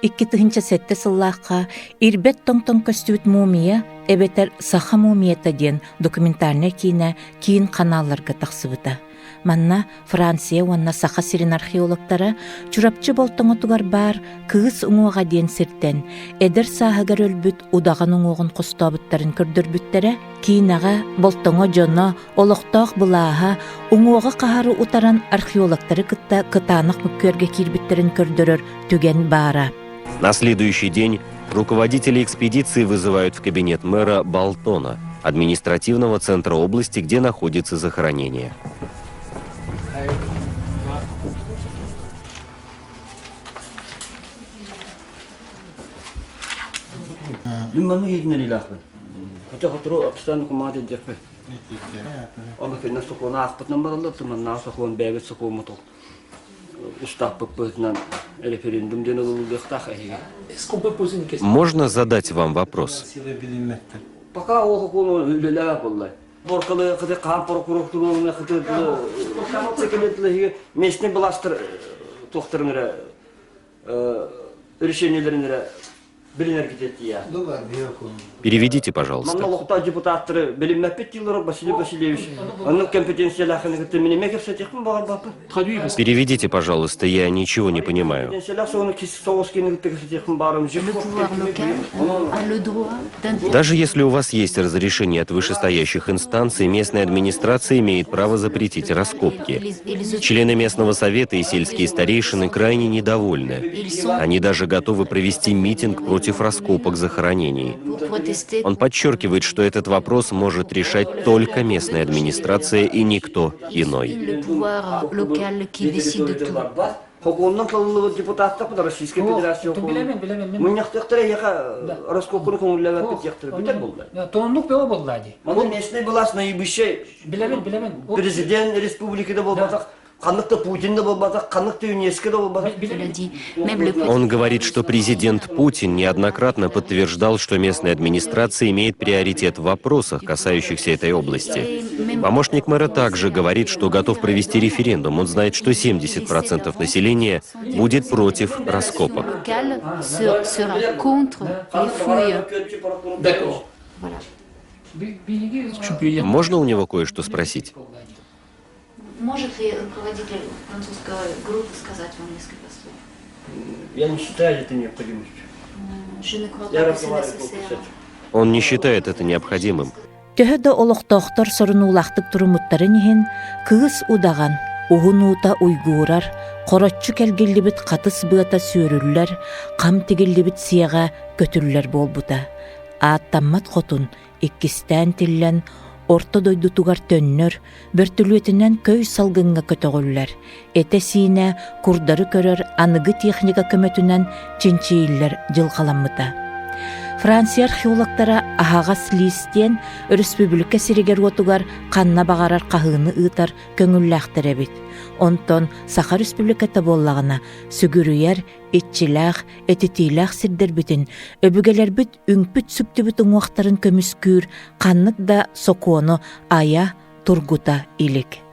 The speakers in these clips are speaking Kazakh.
икки тыһынча сетте сыллааққа ирбет тоң-тоң көстүбүт мумия эбетер саха мумията диэн документарне кийин канааларга тахсыбыта. Манна Франция уанна саха сирин археологтара чурапчы болтоңотугар бар кыыс уңуага диэн сиртен эдер сааһыгар өлбүт удаган уңуогун костобуттарын көрдөрбүттере кийинага болтоңо жоно олохтоох былааха уңуога кахары утаран археологтары кытаанак мүккөрге кирбиттерин көрдөрөр түген баара. На следующий день руководители экспедиции вызывают в кабинет мэра Балтона, административного центра области, где находится захоронение. Можно задать вам вопрос? Пока местный бластер решение Переведите, пожалуйста. Переведите, пожалуйста, я ничего не понимаю. Даже если у вас есть разрешение от вышестоящих инстанций, местная администрация имеет право запретить раскопки. Члены местного совета и сельские старейшины крайне недовольны. Они даже готовы провести митинг против раскопок захоронений. Он подчеркивает, что этот вопрос может решать только местная администрация и никто иной. Президент республики Он говорит, что президент Путин неоднократно подтверждал, что местная администрация имеет приоритет в вопросах, касающихся этой области. Помощник мэра также говорит, что готов провести референдум. Он знает, что 70% населения будет против раскопок. Можно у него кое-что спросить? Может ли руководитель французской группы сказать вам несколько слов? Я не считаю это необходимостью. Он не считает это необходимым. Төһөдө олохтоохтор сорунуулахтык турумуттарын иһин кыыс удаган, уһунуута уйгуурар, короччу келгиллибит катыс быата сүүрүллер, кам тигиллибит сиэҕэ көтүрлэр буолбута. Ааттаммат хотун, иккистэн тиллэн, орто дойдутугар төннөр, бөртүлүөтүнэн көй салгынга көтөгүллэр. Эте сине курдары көрөр аныгы техника көмөтүнэн чинчииллер жылкаламмыта. Франция археологтара ахагас листен республика сиригер отугар канна багарар кахыны ытар көңүллэхтеребит. Онтон Саха республиката боллагына сүгүрүер, итчилах, этитилах сирдербитин, өбүгелербит үңпүт сүптүбүт уңуактарын көмүскүр, каннык да сокуону ая тургута илик.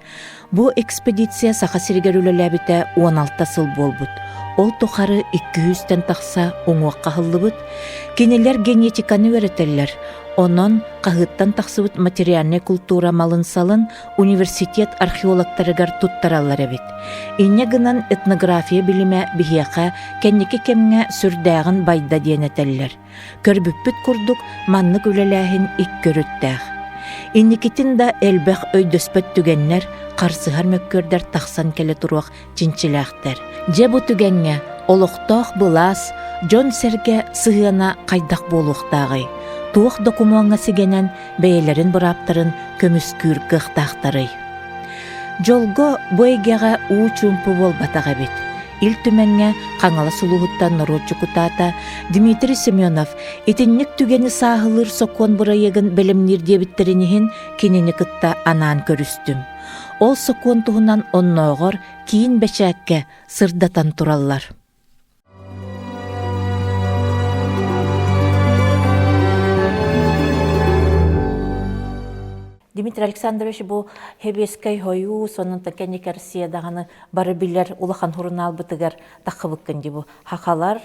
Бу экспедиция Саха сиригер үлеләбите 16 сыл болбут. Ол тухары 200-тен тахса уңуакка хыллыбыт, кинелер генетиканы өретеллер. Онон кахыттан тахсыбыт материальный культура малын салын университет археологтарыгар туттараллар эбит. Инне гынан этнография билиме бихияка кенники кемге сүрдәгын байда диенетеллер. Көрбүппүт курдук маннык үлеләһин ик көрүттәх. Инникитин да элбэх өйдөспөт түгеннер карсыгар мөккөрдер тахсан келе туруак чинчилэхтер. Же бу түгенге олохтоох былаас жон серге сыгына кайдак болуктагы. Туох докумуаңа сигенен бәйлерин бұраптарын көміскүр кықтақтары. Жолго бойгеға уучумпу бол батаға бит. Ил түменге қаңала сулуғыттан Норочу кутата Дмитрий Семенов итинник түгені сағылыр сокон бұрайығын білімнер дебіттерінігін кенені кытта анан көрістім. Ол сокон туғынан онноғыр кейін бәшәкке сырдатан тураллар. Дмитрий Александрович бу хебескай хою сонун такенник Россиядаганы бары билер улахан хурунал бытыгар тахыбыккын ди бу хакалар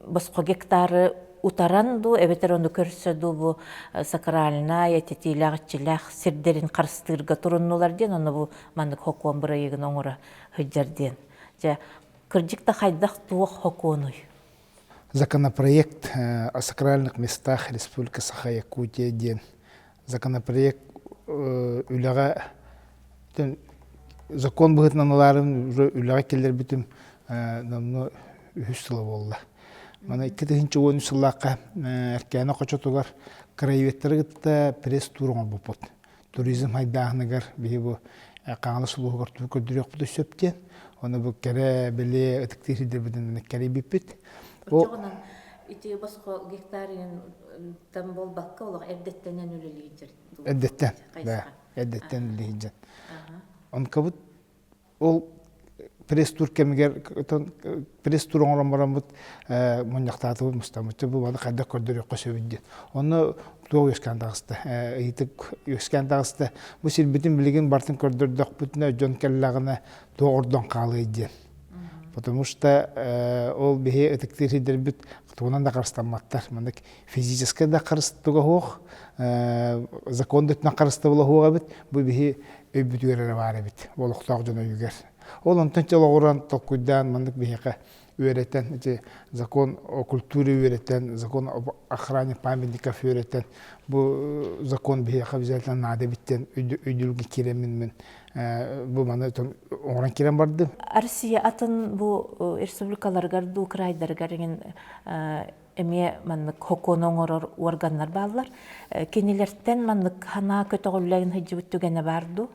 боско гектары утаран ду эбетер ону көрсөдү бу сакральная тетилягчилах сирдерин карстырга туруннулар ден ону бу мандык хокон бырайыгын оңура хыджарден же кырдыкта хайдах туох хоконуй. Законопроект о сакральных местах Республики Саха-Якутия ден. Законопроект үләгә закон быгытнаналарын үләгә келер битим намны үһүсүлө болду. Мана 2010 жыллакка эркәне кочотугар краеветтергитте пресс турга бупут. Туризм хайдагыгар бу каңлы сулуугар түкөдүрөк бу сөптен. Оны бу кере беле этиктирдер биден кере биппит. Жогонан ити боско гектарын там болбакка олог эрдеттенен үлелийдер. Эрдеттен. Да, эрдеттен үлелийдер. Онкабут ол пресс-тур кемигер пресс-тур оңороморомут моньяктатыбы мустамыты бу баны кайда көрдөрөк көсөбүдден. Оны туг өскәндагысты, итик өскәндагысты бу сирбитин билеген бартын көрдөрдөк бүтүнө жон келлагына тоордон калыйден. Потому что ол бихе этиктирдер бит тугунан да карыстаматтар. Мындык физически да карыстыга хох, закондытна карыстыбыла хога бит, бу бихе өбүтүгөрө бары бит. Болохтак жана үйгөр. Ол онтон чалогуран токуйдан мындык бихе үйрөтен, закон о культуре үйрөтен, закон об охране памятников үйрөтен. Бу закон бихе обязательно надо биттен өйдүлгө киремин мен. Бу мана оңран кирен барды. Россия атын бу республикаларга ду крайдарга эме мандык хокон оңорор органнар баалар. Кенелерден мандык хана көтөгүллөгүн хыжыбыттыгене барду.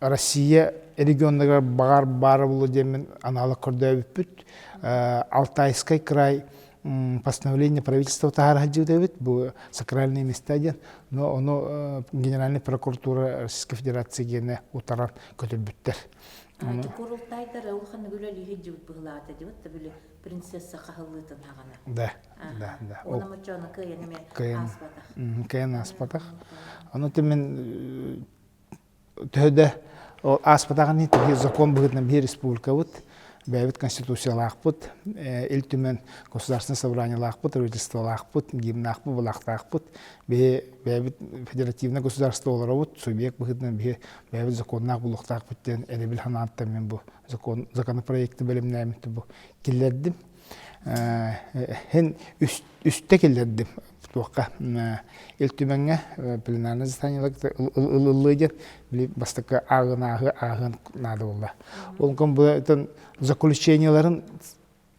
Россия региондагар багар бары болу демен аналык көрдөбүт. Алтайский край постановление правительства Тахар-Хаджиудевит, бу сакральные места ден, но оно Генеральная прокуратура Российской Федерации гене утаран көтөлбүттер. Курултайдар улхан гүлөли хиджибит быгылаата дебит да биле принцесса кахылытын хагана. Да. Оны мочоны кыйынме аспатах. Кыйын аспатах. Оно темен төһдө аспатагын закон быгытнан бир республика бут. Бәйбит конституция лахпут, илтүмен государственное собрание лахпут, правительство лахпут, гимн лахпут, лахпут. Бәйбит федеративное государство оларовут, субъект быгытнан бәйбит законнах булуктак биттен эребил ханаттан мен бу законопроекты белемнәмитти бу киллердим. Хен үстте киллердим. Туакка илтүменге пленарный заседаниелерде ыллыйдер били бастыкка агын нады болду. Ол ком бу заключенияларын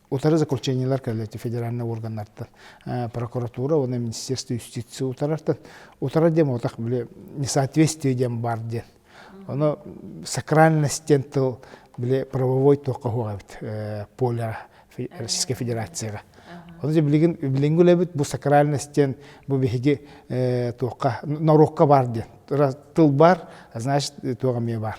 утары заключениялар келети федеральный органнардан прокуратура, оны министерство юстиции утарартан утара дем отак били несоответствие дем бар ден. Оны сакральностен тыл били правовой тока хуабит поля Российской Федерацияга. Он же билингулебит бу сакральностен бу беги тока нарокка бар ден. Тыл бар, значит тога ме бар.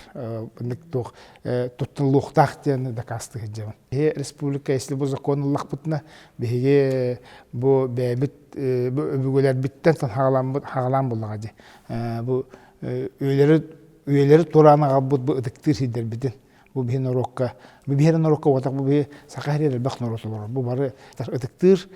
Тог туттулуктак ден дакасты жемин. Республика если бу законлык бутна беги бу бебит бүгөлөр биттен хагалам булга ди. Бу үйлери туранага бу ыдыктыр битен. Бу бихин рокка, вот так бу бихи сахарир бах норотулор. Бу бары ыдыктыр,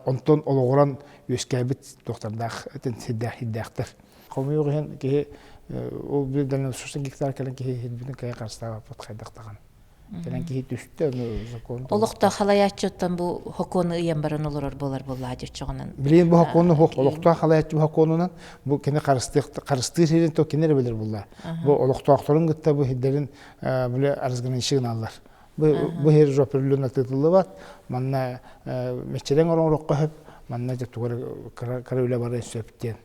онтон ологоран өскәбит доктардах, хиддахтыр. Комуйгын ки ол билден 30 гектар келен ки хидбин кая карстага подкайдактаган. Келен ки түстө закон. Олукта халаяччыттан бу хокону ыйан баран олорор болар болладыр чогонан. Билин бу хокону олукта халаяччы хоконунан бу кене карыстыр то кенер белер булла. Бу олуктакторун гытта бу хиддерин биле разграничен аллар. Бу хер жоперлүнө тытылы бат. Манна мечелен орокко хөп, манна жактугар карылы бары сөптен.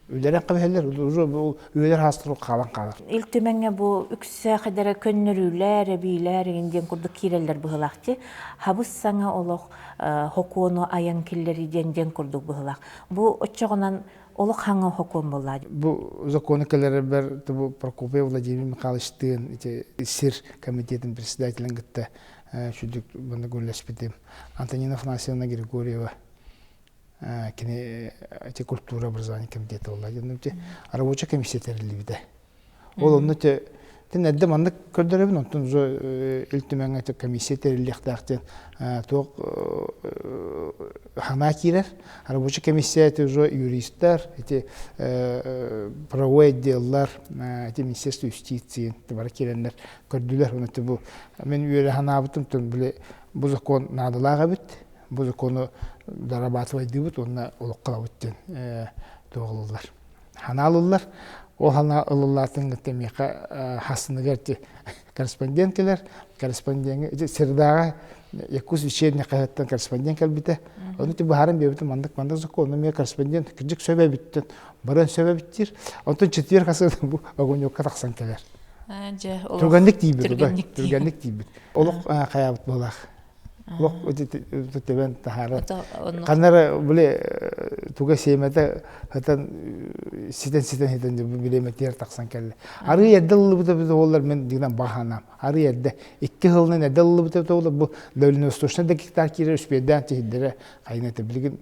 Үйлерен кабелер, үйлер хастырып калан. Илтүмеңе бу үксә кадәр көннөрүләр, биләр инден курдык кирелләр быгылакчы. Хабыс саңа олох хокону аян киллери ден курдык быгылак. Бу очогонан олох хаңа хокон булады. Бу законы келер бер бу Прокопьев Владимир Михайловичтин сир комитетин председателин гытта шүдүк буны гүлләшпетим. Антонина Афанасьевна Григорьева кини культура образования комитета болла. Рабочая комиссия терилибиде. Ол онны тен әдді мандық көрдіребін, онтын үлтімен комиссия терилияқтақтен тоқ хана кирер. Рабочая комиссия юристтар, правовой отделлар, Министерство юстиции, бар керенлер көрділер. Мен үйелі хана абытым, бұл закон надылаға бит, бұл законы дарабатывайды бұд, онына олыққыла бұттен тоғылылар. Хана алылар. Ол хана ылылатын темеқа хасыны керти корреспонденткелер, корреспондент сырдаға якус вечерне қағаттан корреспондент кәлбіті. Оны те бұхарын бебіті мандық закон, оны мен корреспондент кіржік сөбе біттін, бұрын сөбе біттір. Онтын четвер қасырды бұл огоньокқа тақсан келер. Түргенлік дейбіт. Олық қаябыт болақ. Олық өтебен тахары. Қанары бұле туға сеймәді ситен билеметтер тақсан келді. Ары ерділі бұты олар мен дегенен бағанам. Ары ерді. 2 жылынан ерділі бұты олар бұл дәулін өстошына да кектар керер үспейден тегіндері қайынеті білген.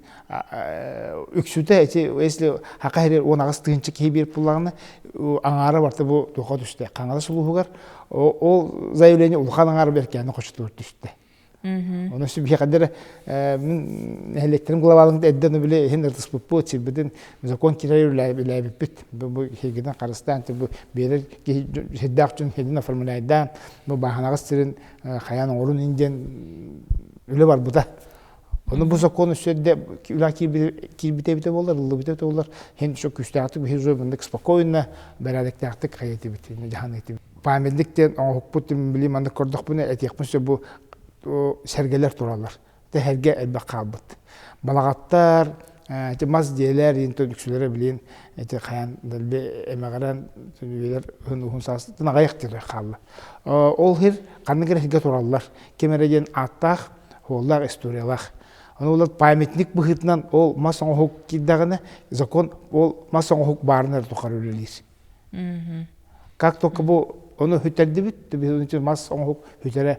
Үксуті, если хақа ерер 10 ағыз тығыншы кей беріп бұлағына аңары барты бұл тоқа түсті. Қаңалы сұлу бұғар, ол заявление ұлған аңары беркені қошыты өрт түсті. Оны сөз бие қадыр мен әлектерім главалыңды әддені біле хен ұртыс бұппы өтсебеден закон керер үләйбіп біт. Бұл хегеден қарыстан, бұл берер хеддақ жүн хедін оформляйдан, бұл бағанағыз сірін қаяның орын инден үлі бар бұда. Оны бұл закон өседі үлі кирбіте болар, ұлы біте болар. Хен шо күстәғатық бұл жой бұндық спокойна бәрәдіктәқтік қайеті біт, жахан еті біт. Памеддіктен оңық бұттым білейм, андық көрдік бұны әтеқпінші бұл сәргелер туралар. Тәһәрге әлбәқ қалбыт. Балағаттар, маз дейлер, ентон үксілері білейін, қаян дәлбе әмәғаран түнелер ұғын сасы, тына ғаяқтыры қалды. Ол хер қанны керекеге туралар. Кемереген аттақ, олар историялақ. Оны олар памятник бұхытынан ол мас оңғық кеддағыны, закон ол мас оңғық барынар тұқар өлелейсі. Как только бұл onu hütterdi bitti, biz onun mas onu hüttere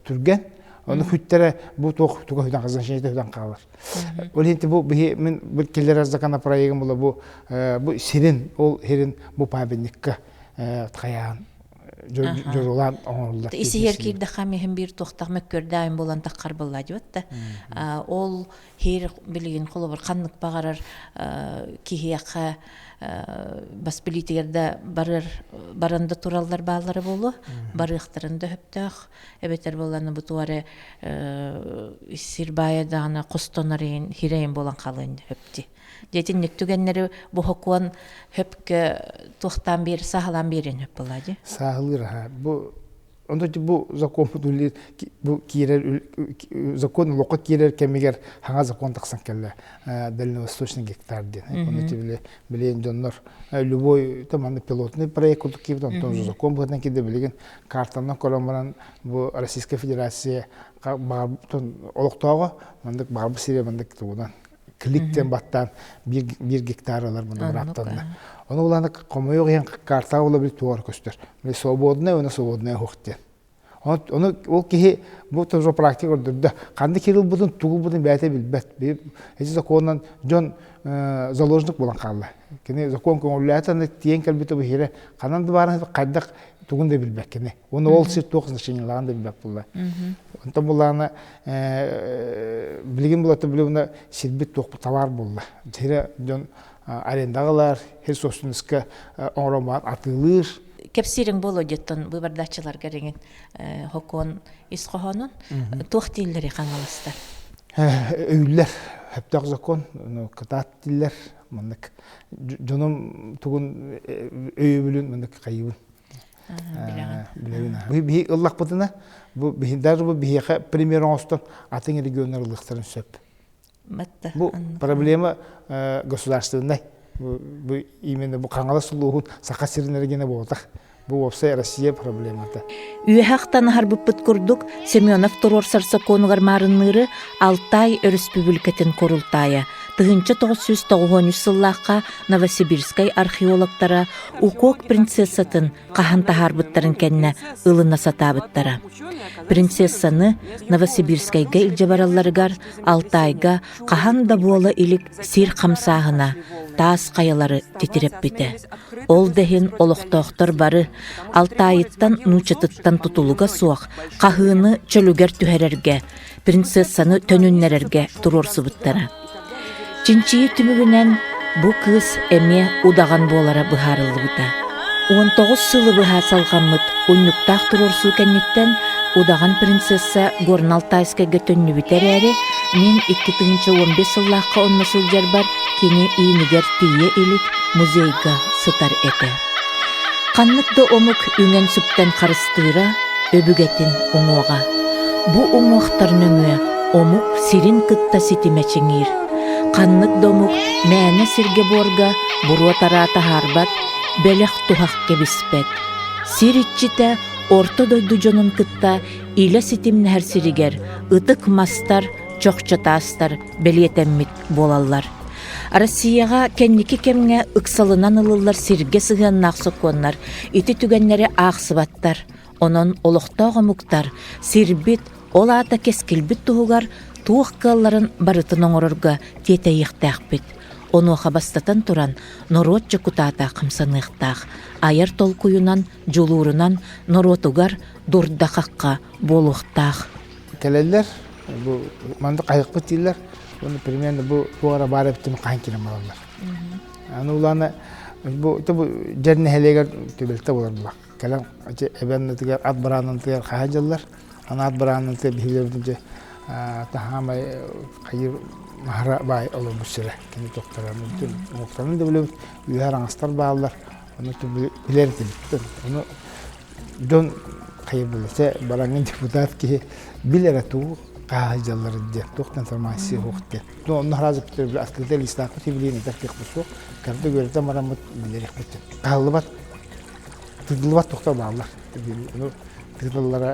türgen, onu hüttere bu tuğ hütten kazan şeyde hütten kalır. Öyle bu bir keller azdakana proyem ola bu sirin ol herin bu paybenlikka tkayağın jorulan oğullar. İsi herkirde xamihim bir toxtaq mökkördaim bolan taqqar bolladı batta. Ol her bilgin qolu bir qanlık bağarar kihiyaqqa bas biliterde baranda turallar bağları bolu, barıqtırında höptaq, ebeter bolanı bu tuarı sirbaya dağına qostonarin, hireyin bolan qalın höpti. Detinlik tügenleri bu hokuan höpke toxtan bir, sağlan birin höp boladı. Sağılır ha. Bu zakon budulir, bu kirer, zakon loqat kirer kemiger hanga zakon taqsan kelle Дальнего Восточный гектар ден. Оны билен жоннор любой таманды пилотный проект отук кибд, онтон же закон бутан киде билген картандан коламан бу Российская Федерация багытын олуктоого мандык барбы сире мандык тугунан кликтен баттан 1 гектар алар мында баптанда. Оны уланы комойо ген карта ола бир туар көстөр. Мен свободный, оны свободный хохтен. Оны ол кихи bu тоже практика ордурда. Канды кирил будун тугу будун бәте билбет. Эти законнан жон заложник болан калды. Кене закон көңүлләтен тиен келбите бу хире. Кананды барын кайдак тугун да билбек кене. Оны ол сир тоқсын шенелаган да билбек булла. Онтон буланы билген булаты билуна сирбит тоқ товар булла. Хире жон арендагылар, хер собственностька оңроман атылыр. Кепсирин боло жеттон выбардачылар кереген хокон исқохонун тух тиллери каңалыстар. Өйлер, хептак закон, кытат тиллер, мындык жоном тугун өй бүлүн мындык кайыбын. Бихи ыллак бутына, даже бу бихиха премьер остон атын регионар ылыктарын сөп. Бу проблема государственной. Именно bu kangalı suluğun saka sirinlerine boğdak. Bu opsa Россия проблемата. Üyehaqtan harbıppıt kurduk Semyonov Toror Sarsakonu garmarınları Altay Республикатын korultaya. Тыгынча 990 сыллаққа Новосибирскай археологтара Укок принцессатын қахан тахарбыттарын кәнне ылына сатабыттара. Принцессаны Новосибирскайга илжабараларыгар Алтайга қахан да буола илик сир қамсағына таас қаялары тетіреп біті. Ол дәхін олықтоқтар бары Алтайыттан нучатыттан тутулуга суақ қағыны чөлігер түхерерге, принцессаны төнүннерерге турорсыбыттара. Чинчии түмігінен бұ кыз әме удаған болара бұхарылы бұта. 19 сылы бұха салғаммыт ұннуқтақ турорсу кәнеттен удаған принцесса Горн Алтайскайга төнні бітер әрі, мен 2-15 сыллаққа онна сылжар бар кені иінігер тие елік музейга сытар әті. Қаннықды омық үңен сүптен қарыстыра, өбігетін ұңуға. Бұ ұңуқтарын өңі омық сирин кытта ситимечіңір. Қаннық домық мәні сирге борга бұруа тарата харбат, бәліқ тухақ кебіспет. Сиритчіті орто дойду жонын кытта илі ситимні әр сиригер, ытық мастар, чоқчатастар бәлиетеммит болалар. Россияға кәннекі кемге ықсалынан ылылар сирге сығын нақсықонлар, ити түгенлері ақсыбаттар. Онын олықтауға мұқтар, сирбит, ол ата кескілбіт тұғығар, туық қалларын барытын оңырырға тете иқтақ Оны қабастатан тұран норот жакутата қымсанықтақ, айыр толкуюнан, жолуырынан норотугар дұрдақаққа болуқтақ. Келелер, бұл манды қайық бұттилер, оны примерно бұл туғара бары біттім қайын келем алалар. Аны уланы, бұл жеріне хелегер төбелті болар бұлақ. Келем, әбәннетігер, ат баранынтығер қайын жалар, аны ат баранынтығер бігілердің тахамай қайыр махара бай олы бұшыры. Кені тоқтараны бүтін. Оқтараны да білеміз, үйер аңыстар бағалар, оны білер тіліктір. Оны жон қайыр білесе, бараңын депутат ке білер әтуы қағай жалары де, тоқтан информация оқты. Оны ғразы бүттір білі аскілдер листақы тебілейін етәр бұсу, кәрді көрді марамыт білер еқпетті. Қағылы бат, тұдылы бат тоқтар бағалар. Тыдыллара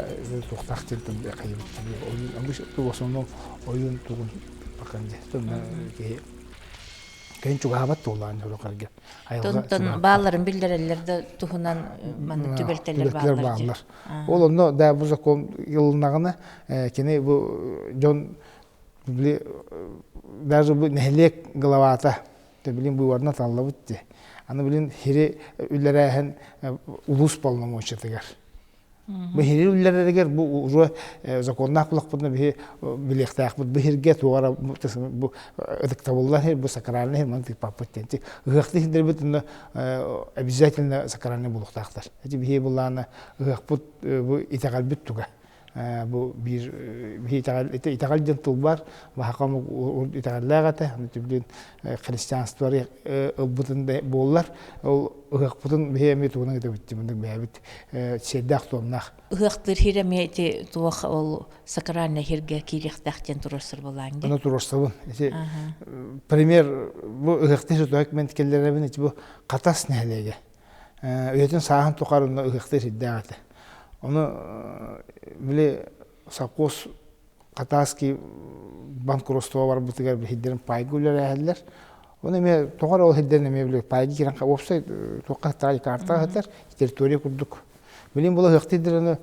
тоқтақ жерден қайыр бүттір. Oyun tuğun bakınca sonra genç uğabat dolan huruklarga. Tonton bağların bildirellerde tuğunan tübelteler bağlar. Olunda da bu zakon yılınağına kene bu John bile даже bu nehlek glavata de bilin bu varna tanlabitti. Anı bilin hiri üllere hen ulus balnamı uçatıgar. Bu hiri üllere eğer bu ucu zakonnak bulak budna bilektak bud bihirget uğara bu ödektabullar her bu sakarane her mantık papatenti. Gıhti hindir bütünü обязательно sakarane buluktaqlar. Eti bihi bullana gıhbut bu itagal büttuga. Bu bir itagal jentul var ve hakamı itagallagata tüblin Hristiyanstvari butunda bollar o gıhbutun bihi tuğuna da bitti bundan bihibit şeddak tuğumnaq. Gıhtır hiremeti tuğ ol sakarane hirge kirixtaqten turasır bolangi. Onu turasırın. Premier bu gıhtır tuğak mentkellerine bu qatas nehlege. Öğetin sahan tuqarında gıhtır hiddağatı. Onu bile sakos kataski bankrotluğa var bu kadar bir hidderin paygılar ehler. Onu me toğar ol hidderin me bile paygı kiran kapsa toğar tray karta hatar teritoriya kurduk. Bilim bula hıqtidirini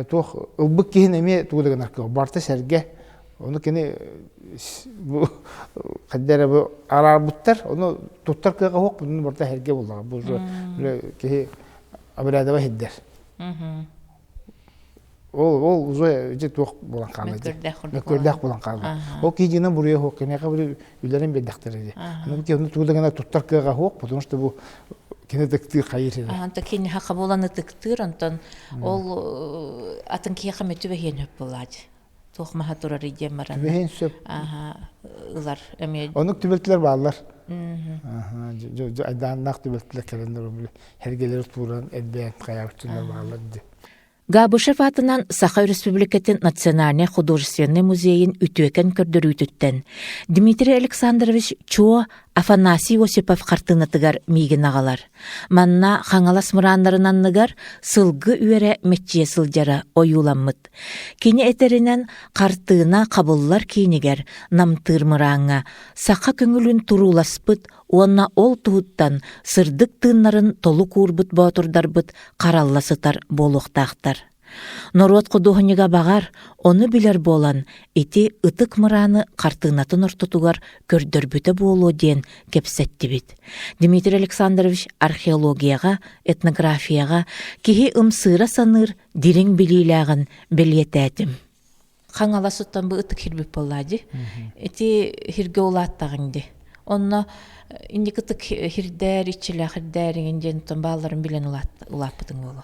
toğ ılbık kihin me tuğdagan arka barta serge. Onu kene bu kaddere bu arar buttar onu tuttar kaga hoq bunun barta herge bullar. Bu bile ki abradava hidder. Ol uzay jet toq bolan qaldı. Mekördak bolan qaldı. O kijinin buraya hoq kene qabri üllerin bir daktarı. Onu ki onu tuğdagana tuttar kaga hoq, потому что bu kene tıktır hayır. Anta kene haqa bolanı tıktır ondan ol atın ki xametü behen hep boladı. Toq mahatura rijem maran. Behen söp. Ular eme. Onu tübeltler bağlar. Jo aydan naq tübeltler kelenler hergeleri turan edbeyen qayavçılar bağladı. Габышев атынан Саха Республикатын Национальный художественный музейин үтөкен көрдөрүйтүттен Дмитрий Александрович Чо Афанасий Осипов қартынатыгар миген ағалар. Манна хаңалас мұрандарынанныгар сылғы үйері метче сылжара ойуламмыт. Кені этерінен қартына қабыллар кейнігер намтыр мұраңа. Сақа көңілін туруласпыт, онна ол туыттан сырдық тыннарын толу курбыт батырдарбыт қаралласытар болуқтақтар. Норот кудухыніға бағар, оны білер болан, эти ытык мұраны қартынатын ұртутугар көрдірбіті болу ден кепсетті бит. Дмитрий Александрович археологияға, этнографияға, кихи ымсыра саныр, дирен білиләғын білетәтім. Қаңала сұттан бұл ытык хирбіп болады, эти хирге олаттағынды. Онна инди кытык хирдәр, ичілі хирдәрін жентін баларын білен улаппытың болу.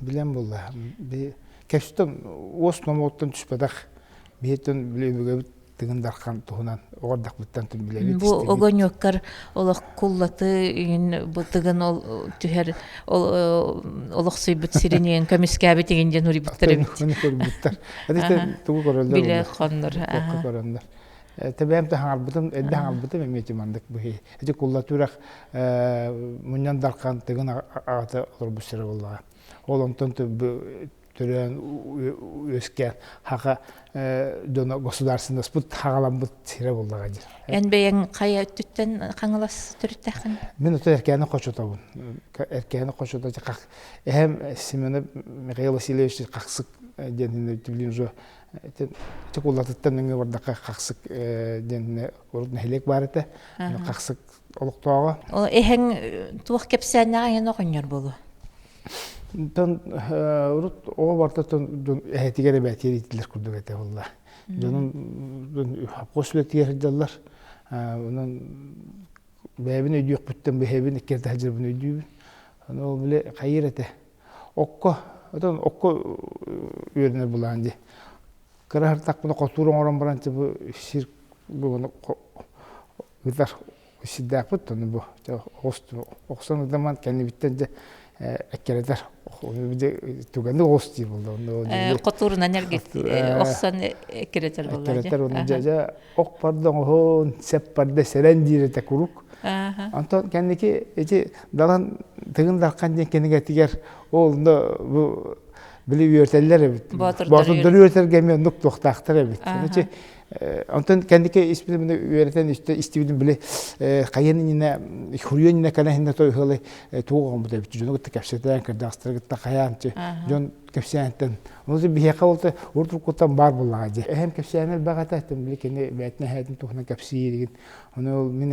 Білем болды. Кәпсітен ос номоттан түспедақ, бейттен білебігі тігін дарқан тұғынан оғардақ бұттан түн білебі. Бұл оғын өккар олық құллаты бұтығын түхер олық сұйбыт сиренен көміске әбі тегенден ұри бұттар әбіт. Оны көрі бұттар. Әдетті тұғы көрілдер. Біле қондар. Көккі көрілдер. Təbəyəm də hanğalbıdım, eddə hanğalbıdım emniyeti mandık bu hey. Edi kullatıraq munyan darqan tığın ağatı olur bu sıra ollağa. Ol ondan türen ösken haqa döna gosударственный спут хағалам бұт sıra ollağa. Ən bəyin қая өттіттен қаңылас түріттәқін? Мен өті әркәні қошотабын. Әркәні қошотабын. Әхем Семенов Михаил Васильевич қақсық деніне өттіблін жо. Тек олатыттан өңі бардаққа қақсық деніне орудын хелек бар еті. Қақсық олықтауға. Әхен туық кепсәнеға ен оғынер болу? Тон орud оға барда әхетігері бәтері етілер күрдік әті олда. Жонын қос білектігер жалар. Онын бәйбін өйдіек бүттен бәйбін еккерді әжірбін өйдіебін. Ол біле қайыр әті. Оққа үйерінер бұлағын де. Кырахар тақпыны қотурын орын баранчы бұл шир бұны ұйдар сиддәк бұд, оны бұл оқсан ұдаман кәні біттен де әккередер. Түгенді оғыз дейі болды. Қотурынан оқсан әккередер болды. Әккередер, оны жа оқ бардың оғын, сәп барды сәрән дейірі күрік. Антон кәнеке далан тығын дарқан ден кәнеге тігер олында бұл Били үйертелер әбіт. Батырдары үйертелге мен нүк тоқтақтар әбіт. Антон кәндеке испілі міні үйертен істеудің білі қайынына, хүрүйеніне кәнәхінде той ғылы туғығын бұд әбіт. Жоны күтті кәпсетен, кірді астыры күтті қаянчы, жон кәпсетен. Онысы бейеқа олты ұртыр құттан бар болаға де. Әхем кәпсетенел бағата әттім білі кәне бәтіне әйтін тұғына кәпсейі деген. Оны ол мен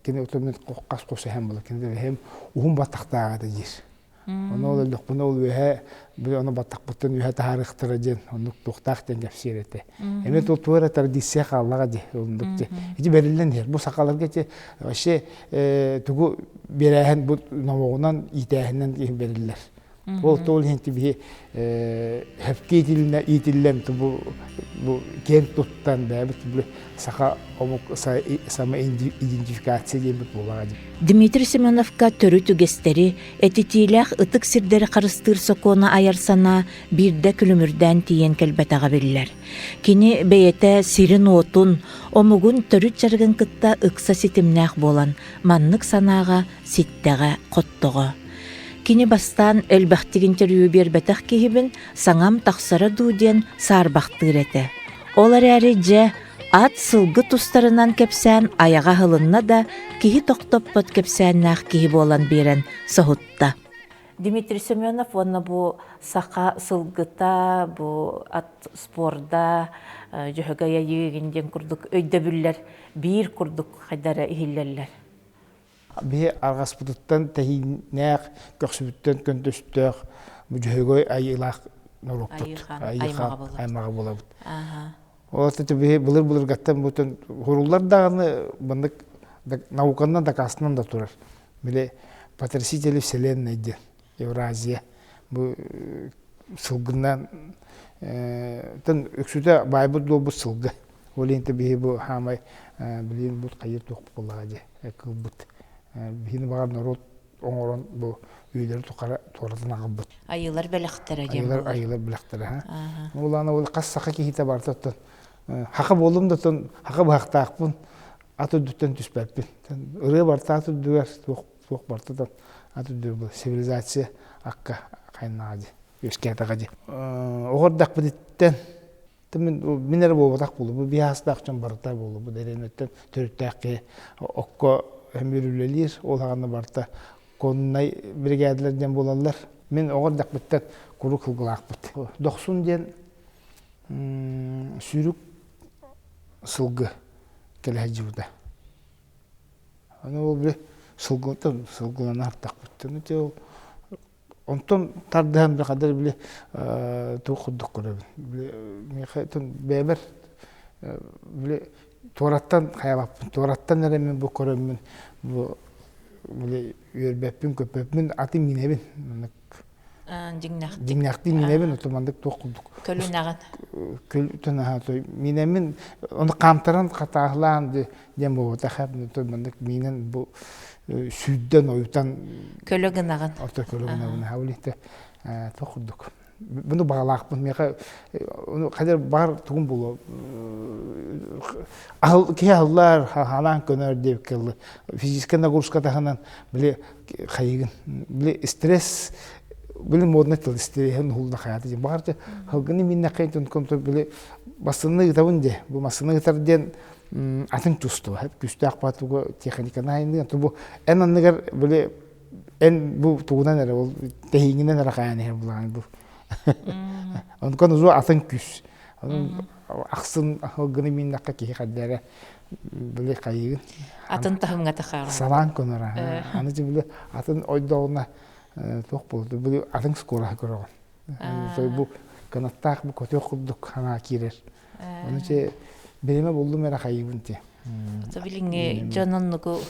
кәне ұтымен қоққас қосы әм болы. Кәне әхем ұғын баттақтаға да жер. Оны ол өлдік, бұны ол өйе, оны баттақ бұттын өйе тағарықтыра ден, оны тоқтақ ден кәпсер әті. Әмет ол туыр традиция қалаға де, олындық де. Эти берілден дер, бұл сақаларға де, вообще түгі берәйін бұл намоғынан, итәйінен берілдер. Ол тоғыл хенті бі хөпке етілілем, бұл кен тұттан бәбіт, бұл сақа сама идентификация дейміт болаға дейм. Дмитрий Семеновка төрі түгестері, әтетейләқ ұтық сірдері қарыстыр соқуына айарсана бірді күлімірден тиен кәлбәтаға білілер. Кені бәйеті сирин отын, омығын төрі жарғын күтті ұқса сетімнәқ болан, маннық санаға сеттіға қоттығы. Кені бастан әлбәқтігін терю бербәтақ кейбін саңам тақсара дуден сарбақтыр әті. Олар әрі жә ат сылғы тұстарынан кепсән аяға ғылынна да кейі тоқтоппыт кепсәннәқ кейі болан берен сығытта. Дмитрий Семенов, оны бұл сақа сылғыта, бұл ат спорда, жөғая егінден күрдік өйді бүллер, бір күрдік қайдары ихиллерлер. Бе арғас бұдыттан тәйінәқ, көксібіттен көндөстіқ, мүжігөй айылақ нұрық бұд. Аймаға бола бұд. Олаты бе бұлыр ғаттан бұтын ғұрулар дағаны бұндық науканнан да қасынан да тұрар. Біле потрясители вселенной де, Евразия. Бұл сылғынан, өксуді байбұд ол бұл сылғы. Ол енті бе бұл хамай білейін бұд қайыр тоқ болаға де, әкіл бұд. Бейіні бағар народ оңырын бұл үйлері тоғыратын ағып бұд. Айылар бәліқтері дем болар. Айылар бәліқтері. Оланы ол қас сақы кейті бар тұттын. Хақы болым да тұн, хақы бағықтақ бұн. ату дүттен түспәппин. Ыры барта ату дүгер туох бартадан ату дүгер цивилизация акка кайнагы өскәтәгә. Огордак биттен минер болбатак болу. Бу биястак чон барта болу. Бу деренеттен төрттәккә окко хемирүлелер олаганы барта коннай бригадалардан болалар. Мен огордак биттен куру кылгылак бит. 90 ден сүрүк сылгы келәҗүдә. Аны ул бер сылгылана артак бит. Онтон тардан бер кадәр биле тукудык күрәбез. Мен хәтен бәбер биле Toratan hayalap, toratan neremin bu korumun bu böyle yörbepin köpepin atı minebin. Dingnakti minebin otomandık tokulduk. Kölünagan. Kölüten ha toy minemin onu kamtaran katahlan dem bu tahap otomandık minen bu südden oyutan Kölünagan. Orta kölünagan havlite tokulduk. Bunu bağlaqpın. Onu kadar bar tuğum bulu. Ki ağlar halan könör deyip kıldı. Fiziskanda kurska tahanan bile kayıgın. Bile stres bile moduna tıl stresin hulda hayatı. Bağırca halgını minne kayıntın kontrol bile basını gıtavın de. Bu basını gıtar diyen atın tustu. Hep küstü akbatı teknikana hayındı. Bu en anlıgar bile en bu tuğudan nere ol. Tehingine nere kayani her bulan bu. Ondan sonra atın küs. Aksın halgını minnakka ki kadere böyle kayıgın. Atın tahımga takar. Salan konura. Anıcı böyle atın oyduğuna çok buldu. Böyle atın skora koran. Bu kanattak bu kötü okuduk hana kirer. Onun için benime buldum mera kayıgın diye. Tabii canonluğu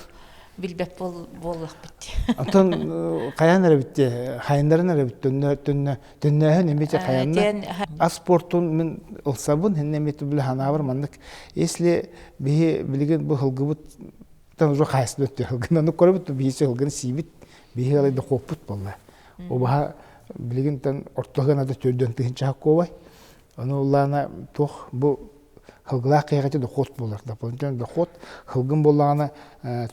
bilbep bollak bitti. Anton kayan nere bitti? Hayınların nere bitti? Dönne nemece kayanlar. Asportun min olsabun hennemeti bile hanavar mandık. Esli bihi bilgin bu hılgıbıt tan ucu kayaslı öttü. Hılgından da korabıt bihisi hılgını sibit. Bihi alayda koput bolla. O baha bilgin tan ortağına da tördön tığınca hakkı ovay. Onu Allah'ına toh bu Hılgılaq kıyaqatı da xot bolar. Doполнительно da xot. Hılgın bollağına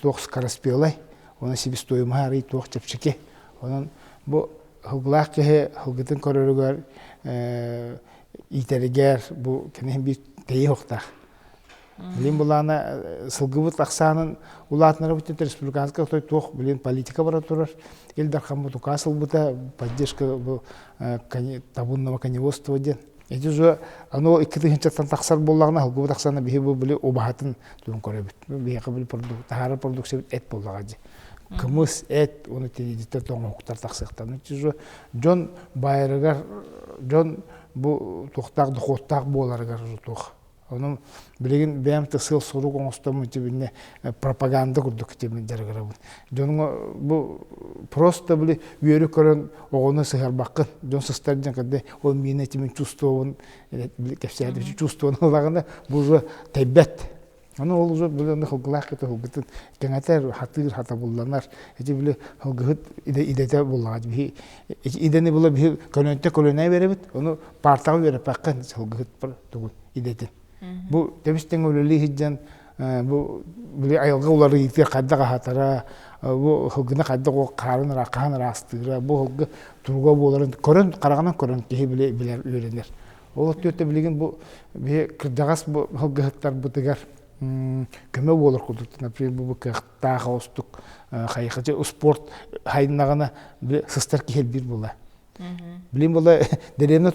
toq skaraspiyolay. Ona sibis toyum harı toq çapçıke. Onun bu hılgılaq kıyı hılgıtın korörügör iteriger bu kenehin bir teyi oqtaq. Bilin bollağına sılgıbıt aqsanın ulatnara bütün respublikanska toy toq bilin politika bara turar. Eldarxan bu tuqa sılbıta поддержка bu табунного коневодства ден. Эти же оно иккетинчаттан таксар боллагына халгы таксана бихи бу биле обахатын тун көрөбүт. Бихи кабыл продукт, тахара продукция эт боллагажы. Кымыс эт оны теледитте тоңоктар таксыктан. Эти же жон байрыгар жон бу токтак доктак боларыгар тох. Onun bilgin benim tısıl soru konusunda tibinne propaganda kurduk tibin dergarabın. Jonun bu просто bile yürü körün oğunu sığar bakın. Jon sıstardan kadar o minetimin çustuğun kefsiyatı çustuğun olağında bu tebet. Onu olacak böyle hılgılak ete hılgıtın. Kengater hatır hata bullanar. Ece bile hılgıt idete bullanar. İdeni bula bir könönte kolonaya verebit. Onu partağı verip bakın hılgıt tuğun idetin. Bu demişten öyleli hiccan bu böyle ayılga uları yitki kaddaga hatara bu hılgına kaddaga o karın raqahan rastıra bu hılgı turga boların körün qaraganan körün ki biler öğrenir. O töte bilgin bu bir kırdagas bu hılgıtlar bu tegar köme bolur kurduk. Например bu kıqta xostuk hayıqçı sport haynagana bir sıstar ki bir bola. Bilin bola derene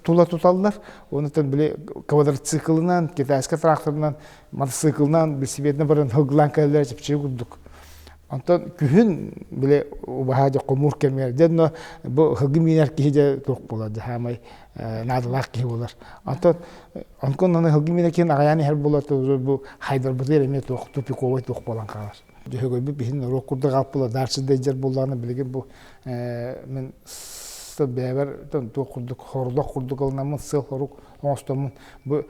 tula tutallar. Ondan bile kvadrotsiklından, Kitayska traktorundan, mototsiklından bir sibetine baran hılgılan kaleler çipçi kurduk. Ondan kühün bile o bahaca komur kemer. Dedno bu hılgı miner ki de tok boladı. Hamay nadalak ki bolar. Ondan ondan hılgı miner ki ayağını her bolatı bu Haydarabad'da eme tok Tupikovay tok bolan kalar. Döhögöy bir bihin rokurda kalp bolar. Darsı dejer bolarını bilgin bu men beraber kurduk, horda kurduk alınamın sığ horuk oğustamın bu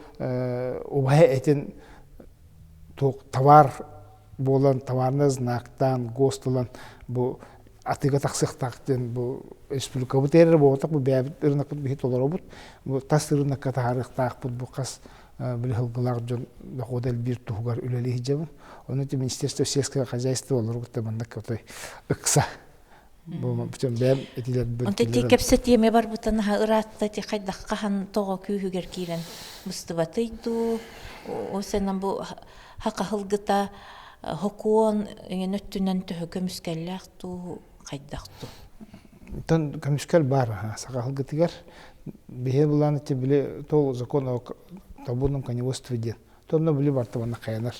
obaya etin tavar bolan tavarnız naktan, gostulan bu atıga taksıqtaqten bu respublika bu terer boğutak bu beraber ırnak bu bihit olar obut bu tas ırnak kataharıqtaq bu qas били хылгылар жон доходел бир тугар үлели хижабын. Оны те Министерство сельского хозяйства олар гутта мандак отой ыкса. Бу бүтүн бэм этилер Онта ти кепсет еме бар бутан ха ыратта ти хайдакка хан того күйүгер кирен мустубатыйду о сенен бу хака хылгыта хокуон нөттүнөн төһө мүскәлләхту хайдакту. Тон комискал бар, сака хылгытыгар бие буланы те биле тол закон о табунум коневодстве ден. Тонно били бар табана каянар.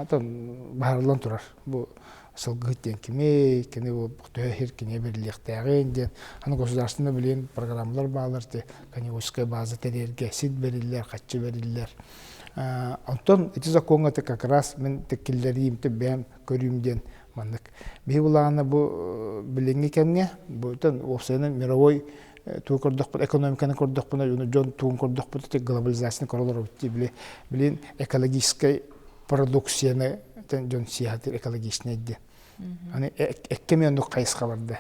Тон барлан турар. Бу сылгыттен кеме бу төһөр кине берлектеген ден. Аны государственный билен программалар баалар те коневодская база терерге сит берилер, катчы берилер. Антон эти законга те как раз мен текиллерим те бем көрүмден мандык. Бие буланы бу биленге кемге бу тон опсенин мировой туукордох экономиканы кордох бuna жон туун кордох бут глобализацияны королор бит билин экологическая продукцияны жон сиятыр экологичный де. Аны эккемен кайыска барды.